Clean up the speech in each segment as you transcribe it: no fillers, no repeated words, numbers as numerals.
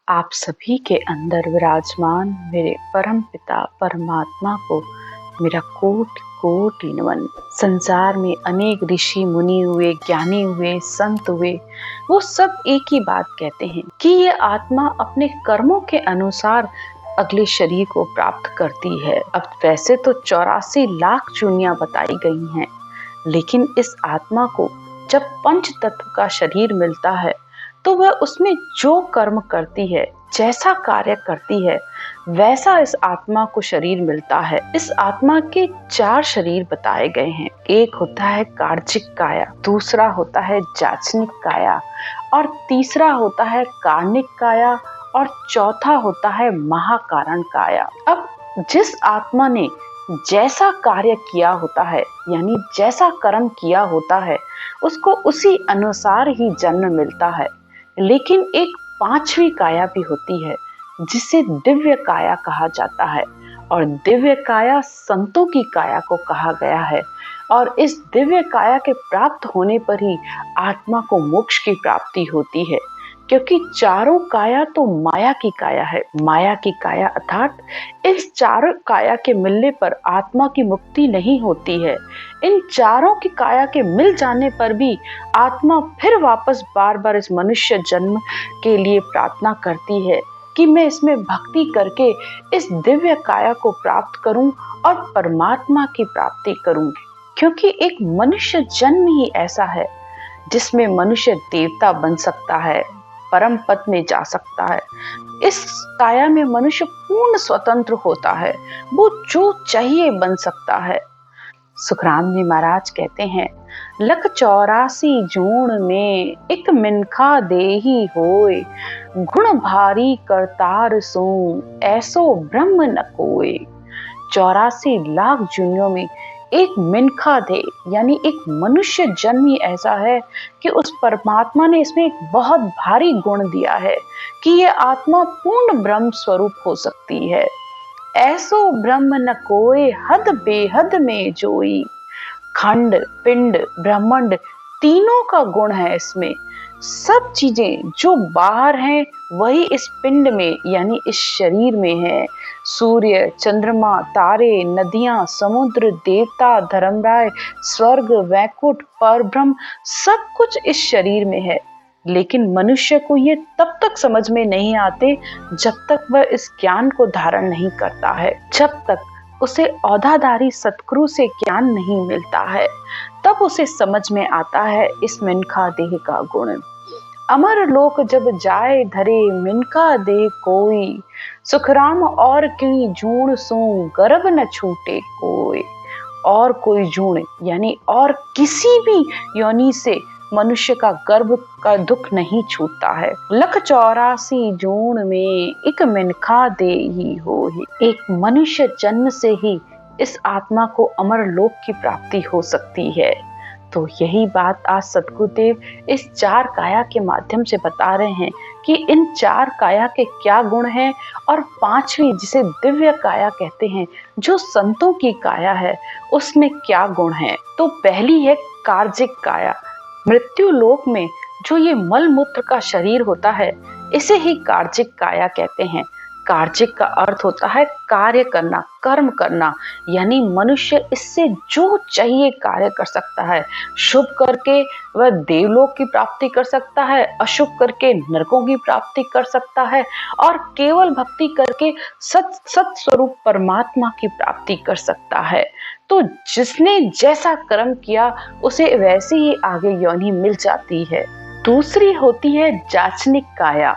आप सभी के अंदर विराजमान मेरे परम पिता परमात्मा को मेरा कोटि कोटि नमन। संसार में अनेक ऋषि मुनि हुए, ज्ञानी हुए, संत हुए, वो सब एक ही बात कहते हैं कि ये आत्मा अपने कर्मों के अनुसार अगले शरीर को प्राप्त करती है। अब वैसे तो 84 लाख योनियां बताई गई हैं, लेकिन इस आत्मा को जब पंच तत्व का शरीर मिलता है तो वह उसमें जो कर्म करती है, जैसा कार्य करती है, वैसा इस आत्मा को शरीर मिलता है। इस आत्मा के 4 शरीर बताए गए हैं। एक होता है कार्जिक काया, दूसरा होता है जाचनिक काया, और तीसरा होता है कार्णिक काया, और चौथा होता है महाकारण काया। अब जिस आत्मा ने जैसा कार्य किया होता है, यानी जैसा कर्म किया होता है, उसको उसी अनुसार ही जन्म मिलता है। लेकिन एक 5वीं काया भी होती है जिसे दिव्य काया कहा जाता है, और दिव्य काया संतों की काया को कहा गया है। और इस दिव्य काया के प्राप्त होने पर ही आत्मा को मोक्ष की प्राप्ति होती है, क्योंकि चारों काया तो माया की काया है। माया की काया अर्थात इस चारों काया के मिलने पर आत्मा की मुक्ति नहीं होती है। इन चारों की काया के मिल जाने पर भी आत्मा फिर वापस बार बार इस मनुष्य जन्म के लिए प्रार्थना करती है कि मैं इसमें भक्ति करके इस दिव्य काया को प्राप्त करूं और परमात्मा की प्राप्ति करूं। क्योंकि एक मनुष्य जन्म ही ऐसा है जिसमें मनुष्य देवता बन सकता है, परम पद में जा सकता है। इस काया में मनुष्य पूर्ण स्वतंत्र होता है, वो जो चाहिए बन सकता है। सुखराम जी महाराज कहते हैं, लख 84 जून में एक मिनखा देही होए, गुण भारी करतार सो ऐसो ब्रह्म न कोय। 84 लाख जूनियों में एक मिनखा दे, यानी एक मनुष्य जन्म ही ऐसा है कि उस परमात्मा ने इसमें एक बहुत भारी गुण दिया है कि ये आत्मा पूर्ण ब्रह्म स्वरूप हो सकती है। ऐसो ब्रह्म न कोय हद बेहद में जोई। खंड, पिंड, ब्रह्मांड तीनों का गुण है इसमें। सब चीजें जो बाहर हैं वही इस पिंड में यानी इस शरीर में है। सूर्य, चंद्रमा, तारे, नदियां, समुद्र, देवता, धर्मराय, स्वर्ग, वैकुंठ, परब्रह्म सब कुछ इस शरीर में है। लेकिन मनुष्य को ये तब तक समझ में नहीं आते जब तक वह इस ज्ञान को धारण नहीं करता है, जब तक उसे औधाधारी सतगुरु से ज्ञान नहीं मिलता है, तब उसे समझ में आता है इस मिनखा देह का गुण। अमर लोक जब जाए धरे मिनका देह कोई, सुखराम और की जूण सो गर्भ न छूटे कोई। और कोई जूण यानी और किसी भी योनि से मनुष्य का गर्भ का दुख नहीं छूटता है। लख 84 जून में एक मिनखा दे ही हो ही। एक मनुष्य जन्म से ही इस आत्मा को अमर लोक की प्राप्ति हो सकती है। तो यही बात आज सद्गुरुदेव इस 4 काया के माध्यम से बता रहे हैं कि इन 4 काया के क्या गुण हैं, और 5वीं जिसे दिव्य काया कहते हैं, जो संतों की काया है, उसमें क्या गुण है। तो पहली है कार्जिक काया। मृत्यु लोक में जो ये मल मूत्र का शरीर होता है, इसे ही कार्जिक काया कहते हैं। कार्जिक का अर्थ होता है कार्य करना, कर्म करना, यानी मनुष्य इससे जो चाहिए कार्य कर सकता है। शुभ करके वह देवलोक की प्राप्ति कर सकता है, अशुभ करके नरकों की प्राप्ति कर सकता है, और केवल भक्ति करके सत स्वरूप परमात्मा की प्राप्ति कर सकता है। तो जिसने जैसा कर्म किया उसे वैसे ही आगे योनि मिल जाती है। दूसरी होती है जाचनिक काया।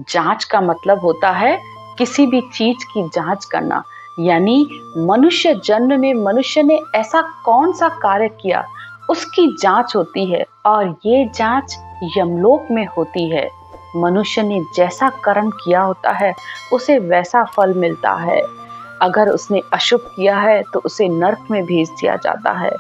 जांच का मतलब होता है किसी भी चीज की जांच करना, यानी मनुष्य जन्म में मनुष्य ने ऐसा कौन सा कार्य किया उसकी जांच होती है, और ये जांच यमलोक में होती है। मनुष्य ने जैसा कर्म किया होता है उसे वैसा फल मिलता है। अगर उसने अशुभ किया है तो उसे नरक में भेज दिया जाता है,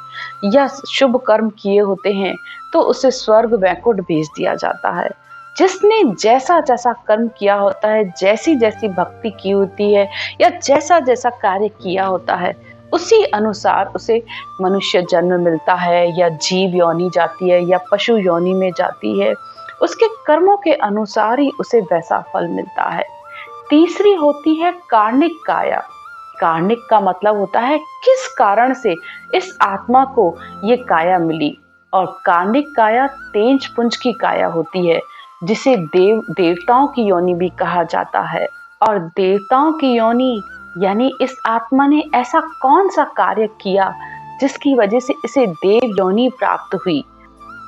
या शुभ कर्म किए होते हैं तो उसे स्वर्ग वैकुंठ भेज दिया जाता है। जिसने जैसा जैसा कर्म किया होता है, जैसी जैसी भक्ति की होती है, या जैसा जैसा कार्य किया होता है, उसी अनुसार उसे मनुष्य जन्म मिलता है, या जीव योनि जाती है, या पशु योनि में जाती है। उसके कर्मों के अनुसार ही उसे वैसा फल मिलता है। तीसरी होती है कार्णिक काया। कार्णिक का मतलब होता है किस कारण से इस आत्मा को ये काया मिली। और कार्णिक काया तेज पुंज की काया होती है, जिसे देवताओं की योनि भी कहा जाता है। और देवताओं की योनि यानी इस आत्मा ने ऐसा कौन सा कार्य किया जिसकी वजह से इसे देव योनि प्राप्त हुई।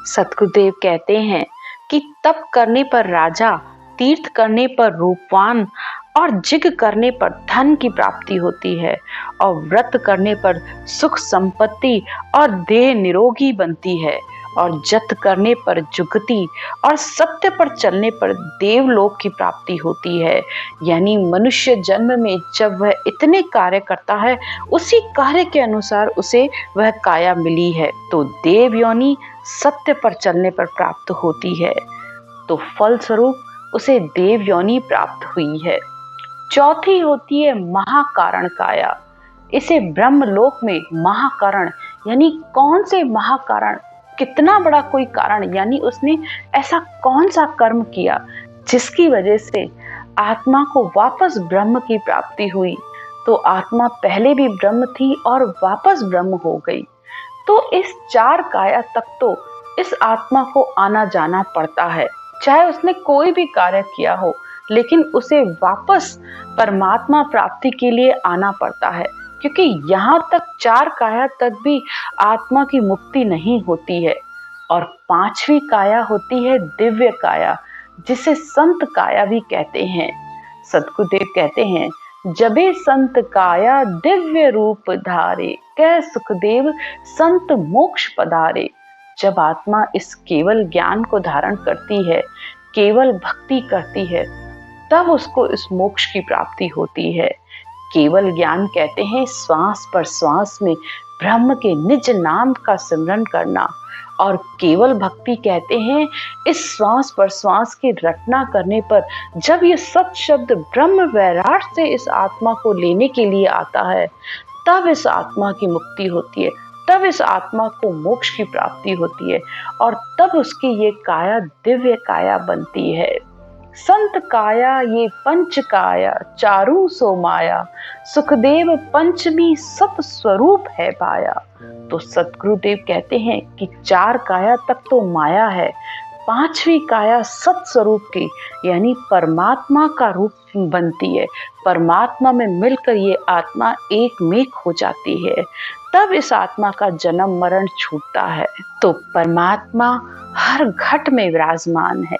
सतगुरुदेव कहते हैं कि तप करने पर राजा, तीर्थ करने पर रूपवान और जिग करने पर धन की प्राप्ति होती है, और व्रत करने पर सुख संपत्ति और देह निरोगी बनती है, और जत करने पर जुगति और सत्य पर चलने पर देवलोक की प्राप्ति होती है। यानी मनुष्य जन्म में जब वह इतने कार्य करता है, उसी कार्य के अनुसार उसे वह काया मिली है, तो देव योनि सत्य पर चलने पर प्राप्त होती है, तो फल स्वरूप उसे देव योनि प्राप्त हुई है। चौथी होती है महाकारण काया। इसे ब्रह्मलोक में महाकारण यानी कौन से महाकारण, कितना बड़ा कोई कारण, यानी उसने ऐसा कौन सा कर्म किया जिसकी वजह से आत्मा को वापस ब्रह्म की प्राप्ति हुई। तो आत्मा पहले भी ब्रह्म थी और वापस ब्रह्म हो गई। तो इस चार काया तक तो इस आत्मा को आना जाना पड़ता है, चाहे उसने कोई भी कार्य किया हो, लेकिन उसे वापस परमात्मा प्राप्ति के लिए आना पड़ता है, क्योंकि यहाँ तक चार काया तक भी आत्मा की मुक्ति नहीं होती है। और पांचवी काया होती है दिव्य काया, जिसे संत काया भी कहते हैं। सतगुरुदेव कहते हैं, जबे संत काया दिव्य रूप धारे, कह सुखदेव संत मोक्ष पधारे। जब आत्मा इस केवल ज्ञान को धारण करती है, केवल भक्ति करती है, तब उसको इस मोक्ष की प्राप्ति होती है। केवल ज्ञान कहते हैं श्वास पर श्वास में ब्रह्म के निज नाम का सिमरन करना, और केवल भक्ति कहते हैं इस श्वास पर श्वास के रटना करने पर जब ये सत शब्द ब्रह्म वैराट से इस आत्मा को लेने के लिए आता है, तब इस आत्मा की मुक्ति होती है, तब इस आत्मा को मोक्ष की प्राप्ति होती है, और तब उसकी ये काया दिव्य काया बनती है। संत काया ये पंच काया, चारू सो माया, सुखदेव पंचमी सत स्वरूप है पाया। तो सतगुरुदेव कहते हैं कि चार काया तक तो माया है, पांचवी काया सत स्वरूप की यानी परमात्मा का रूप बनती है। परमात्मा में मिलकर ये आत्मा एक मेक हो जाती है, तब इस आत्मा का जन्म मरण छूटता है। तो परमात्मा हर घट में विराजमान है।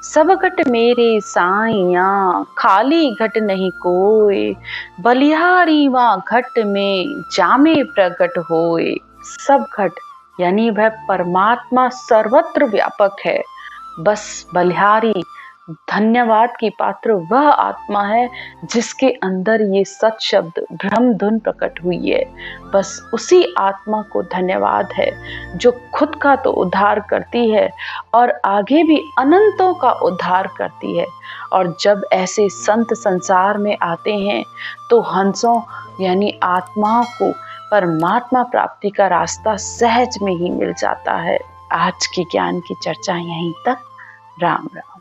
सब घट मेरे साइया, खाली घट नहीं कोई, बलिहारी वहाँ घट में जामे प्रकट होए। सब घट यानी वह परमात्मा सर्वत्र व्यापक है। बस बलिहारी धन्यवाद की पात्र वह आत्मा है जिसके अंदर ये सत शब्द ब्रह्म धुन प्रकट हुई है। बस उसी आत्मा को धन्यवाद है जो खुद का तो उद्धार करती है और आगे भी अनंतों का उद्धार करती है। और जब ऐसे संत संसार में आते हैं तो हंसों यानी आत्माओं को परमात्मा प्राप्ति का रास्ता सहज में ही मिल जाता है। आज की ज्ञान की चर्चा यहीं तक। राम राम।